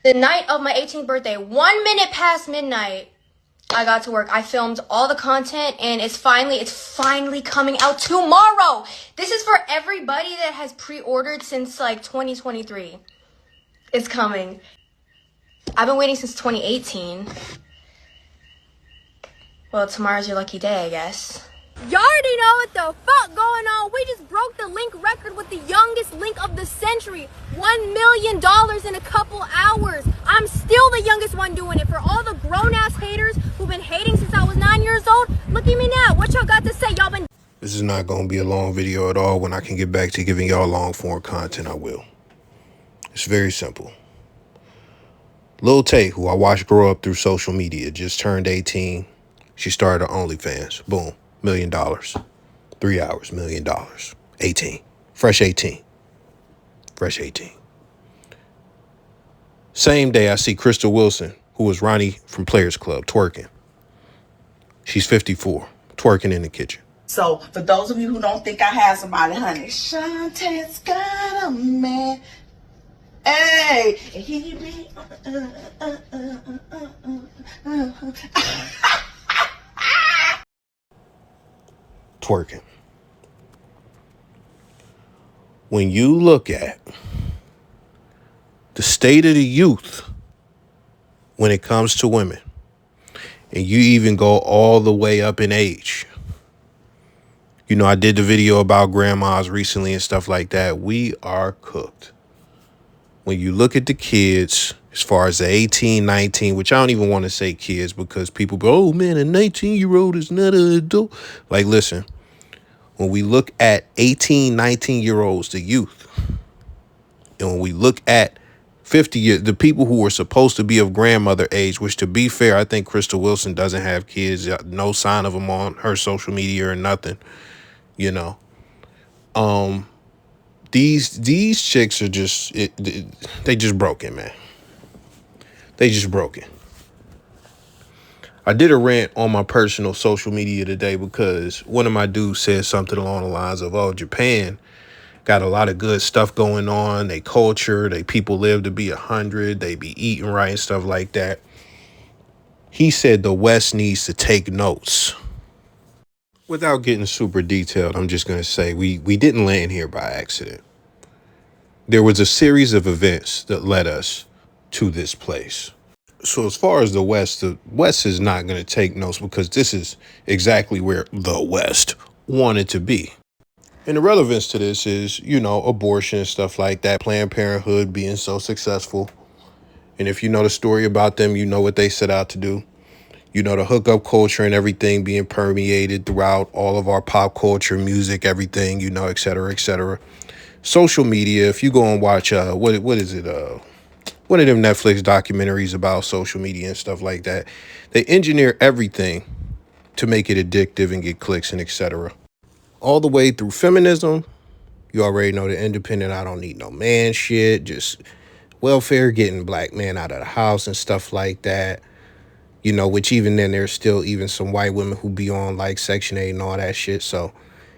The night of my 18th birthday, 1 minute past midnight, I got to work. I filmed all the content and it's finally coming out tomorrow. This is for everybody that has pre-ordered since like 2023. It's coming. I've been waiting since 2018. Well, tomorrow's your lucky day, I guess. You already know what the fuck going on. We just broke the link record with the youngest link of the century. $1 million in a couple hours. I'm still the youngest one doing it. For all the grown-ass haters who've been hating since I was 9 years old, look at me now. What y'all got to say? Y'all been... This is not going to be a long video at all. When I can get back to giving y'all long-form content, I will. It's very simple. Lil Tay, who I watched grow up through social media, just turned 18. She started her OnlyFans. Boom. $1 million. 3 hours, $1 million. 18. Fresh 18. Fresh 18. Same day, I see Crystal Wilson, who was Ronnie from Players Club, twerking. She's 54, twerking in the kitchen. So, for those of you who don't think I have somebody, honey, Shantae's got a man. Hey, he be... Twerking. When you look at the state of the youth when it comes to women, and you even go all the way up in age. You know, I did the video about grandmas recently and stuff like that. We are cooked. When you look at the kids, as far as the 18, 19, which I don't even want to say kids because people go, oh man, a 19-year-old is not an adult. Like, listen, when we look at 18, 19-year-olds, the youth, and when we look at 50 years, the people who were supposed to be of grandmother age, which to be fair, I think Crystal Wilson doesn't have kids, no sign of them on her social media or nothing, you know. These chicks are just, they just broken, man. They just broken. I did a rant on my personal social media today because one of my dudes said something along the lines of, oh, Japan got a lot of good stuff going on. They culture, they people live to be 100. They be eating right and stuff like that. He said the West needs to take notes. Without getting super detailed, I'm just going to say we didn't land here by accident. There was a series of events that led us to this place. So as far as the West is not going to take notes because this is exactly where the West wanted to be. And the relevance to this is, you know, abortion and stuff like that, Planned Parenthood being so successful. And if you know the story about them, you know what they set out to do. You know, the hookup culture and everything being permeated throughout all of our pop culture, music, everything, you know, et cetera, et cetera. Social media, if you go and watch, what is it? One of them Netflix documentaries about social media and stuff like that. They engineer everything to make it addictive and get clicks and et cetera. All the way through feminism, you already know the independent, I don't need no man shit, just welfare, getting black men out of the house and stuff like that. You know, which even then there's still even some white women who be on like Section 8 and all that shit. So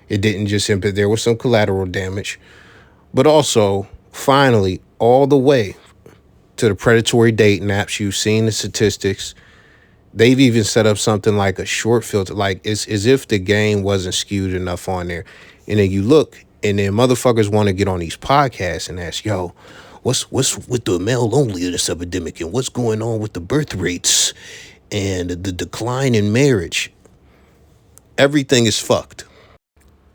it didn't just impact, there was some collateral damage. But also, finally, all the way to the predatory dating apps. You've seen the statistics. They've even set up something like a short filter, like it's as if the game wasn't skewed enough on there. And then you look, and then motherfuckers want to get on these podcasts and ask, yo, what's with the male loneliness epidemic and what's going on with the birth rates and the decline in marriage? Everything is fucked.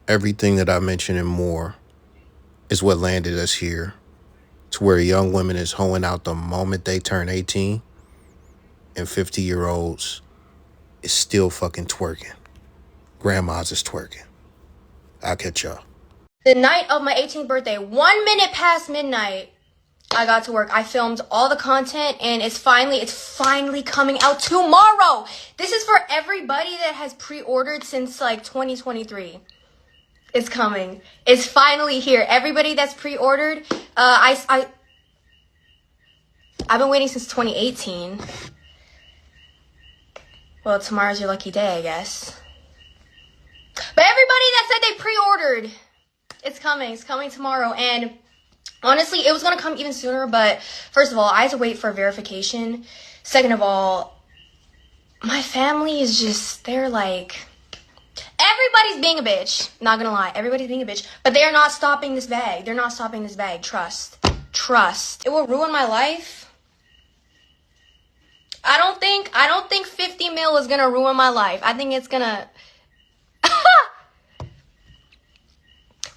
Everything that I mentioned and more is what landed us here to where young women is hoeing out the moment they turn 18 and 50-year-olds is still fucking twerking. Grandmas is twerking. I'll catch y'all. The night of my 18th birthday, 1 minute past midnight, I got to work. I filmed all the content and it's finally coming out tomorrow. This is for everybody that has pre-ordered since like 2023. It's coming. It's finally here. Everybody that's pre-ordered, I've been waiting since 2018. Well, tomorrow's your lucky day, I guess. But everybody that said they pre-ordered, it's coming. It's coming tomorrow. And Honestly, it was gonna come even sooner, but first of all, I had to wait for verification. Second of all, my family is just, they're like, everybody's being a bitch. Not gonna lie, everybody's being a bitch, but they are not stopping this bag. They're not stopping this bag. Trust. It will ruin my life. I don't think 50 mil is gonna ruin my life. I think it's gonna.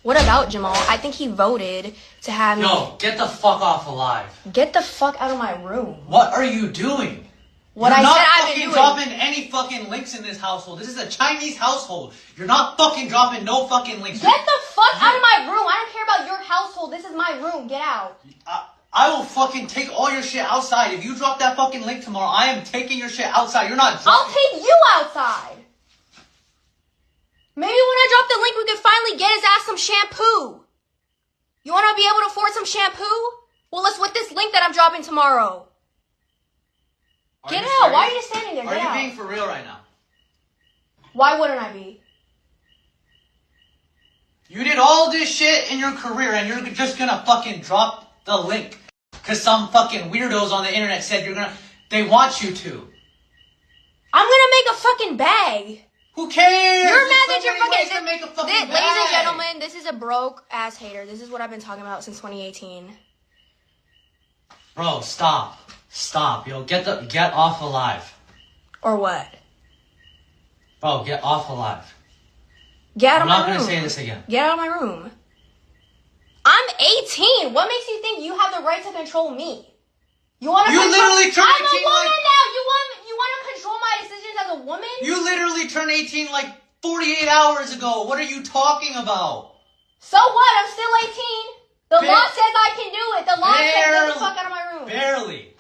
What about Jamal? I think he voted to have me. Yo, get the fuck off alive. Get the fuck out of my room. What are you doing? What You're I not said I've been fucking doing. dropping any fucking links in this household. This is a Chinese household. You're not fucking dropping no fucking links. Get the fuck out of my room. I don't care about your household. This is my room. Get out. I will fucking take all your shit outside. If you drop that fucking link tomorrow, I am taking your shit outside. You're not dropping. I'll take you outside. Maybe when I drop the link, we can finally get his ass some shampoo. You want to be able to afford some shampoo? Well, let's with this link that I'm dropping tomorrow. Get out. Why are you standing there? Get out. Are you being for real right now? Why wouldn't I be? You did all this shit in your career and you're just gonna fucking drop the link. Cause some fucking weirdos on the internet said they want you to. I'm gonna make a fucking bag. Who cares? You're mad that you're fucking. Make a fucking Ladies and bag. gentlemen, this is a broke ass hater. This is what I've been talking about since 2018. Bro, stop. Yo, get off alive. Or what? Bro, get off alive. Get out of my room. I'm not gonna say this again. Get out of my room. I'm 18. What makes you think you have the right to control me? You want to? You literally turned 18 I'm a woman like. now. You want to control my decisions as a woman? You literally turned 18 like 48 hours ago. What are you talking about? So what? I'm still 18. The law says I can do it. The law says get the fuck out of my room. Barely.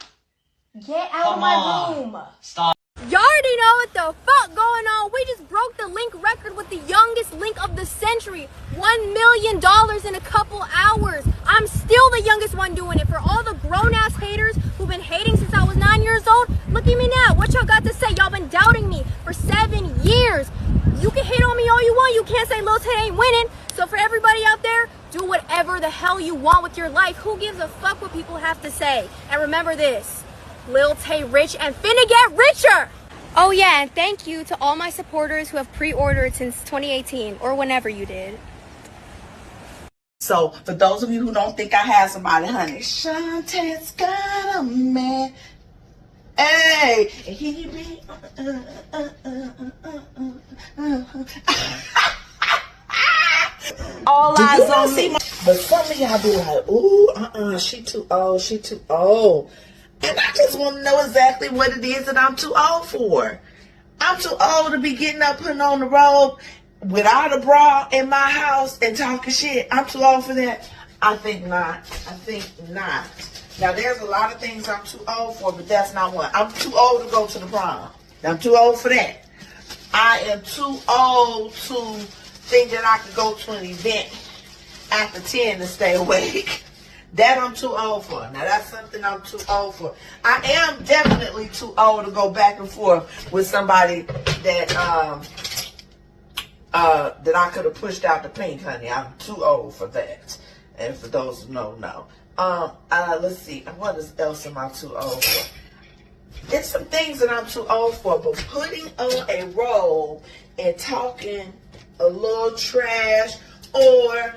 Get out of my room. Stop. Y'all already know what the fuck going on. We just broke the link record with the youngest link of the century. $1 million in a couple hours. I'm still the youngest one doing it. For all the grown-ass haters who've been hating since I was 9 years old, look at me now. What y'all got to say? Y'all been doubting me for 7 years. You can hate on me all you want. You can't say Lil Tay ain't winning. So for everybody out there, do whatever the hell you want with your life. Who gives a fuck what people have to say? And remember this. Lil Tay rich and finna get richer. Oh yeah, and thank you to all my supporters who have pre-ordered since 2018 or whenever you did. So, for those of you who don't think I have somebody, honey, Shantae's got a man. Hey, he be. All eyes on me. But some of y'all be like, ooh, she too old, she too old. And I just want to know exactly what it is that I'm too old for. I'm too old to be getting up, putting on the robe without a bra in my house and talking shit. I'm too old for that. I think not. Now, there's a lot of things I'm too old for, but that's not one. I'm too old to go to the prom. I'm too old for that. I am too old to think that I could go to an event after 10 to stay awake. That I'm too old for. Now, that's something I'm too old for. I am definitely too old to go back and forth with somebody that that I could have pushed out the paint, honey. I'm too old for that. And for those who know, no. Let's see. What else am I too old for? There's some things that I'm too old for, but putting on a robe and talking a little trash or,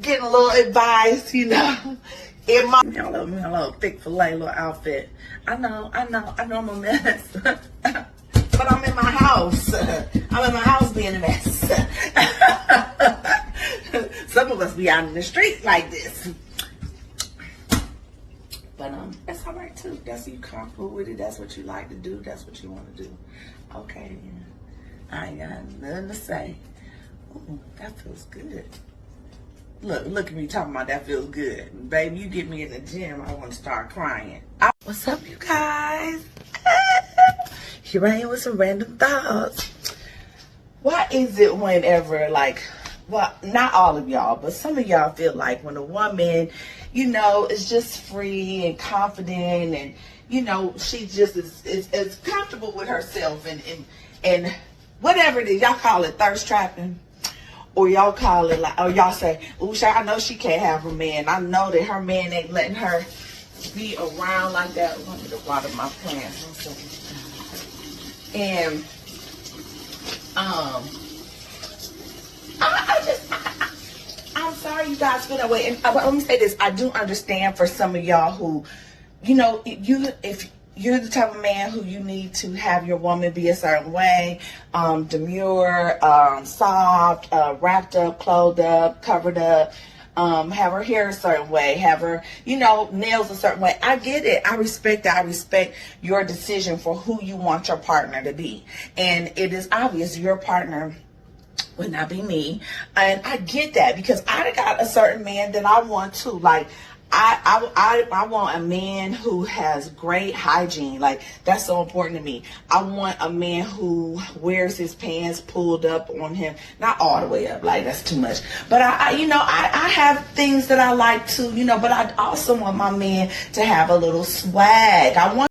getting a little advice, in my little thick filet little outfit. I know I'm a mess. But I'm in my house. I'm in my house being a mess. Some of us be out in the street like this. But that's all right too. That's you comfortable with it. That's what you like to do. That's what you want to do. Okay. I ain't got nothing to say. Ooh, that feels good. Look at me talking about that feels good. Baby, you get me in the gym, I want to start crying. What's up, you guys? Here I am with some random thoughts. Why is it whenever, well, not all of y'all, but some of y'all feel like when a woman, is just free and confident and, she just is comfortable with herself and whatever it is, y'all call it thirst trapping. Or y'all call it like, or y'all say, ooh, I know she can't have a man. I know that her man ain't letting her be around like that. Let me water my plants. And I'm sorry you guys feel that way. And let me say this: I do understand for some of y'all who, you know, if you're the type of man who you need to have your woman be a certain way, demure, soft, wrapped up, clothed up, covered up, have her hair a certain way, have her, you know, nails a certain way. I get it. I respect that. I respect your decision for who you want your partner to be. And it is obvious your partner would not be me. And I get that because I got a certain man that I want too. Like, I want a man who has great hygiene. Like, that's so important to me. I want a man who wears his pants pulled up on him, not all the way up, like that's too much. But I have things that I like to, but I also want my man to have a little swag. I want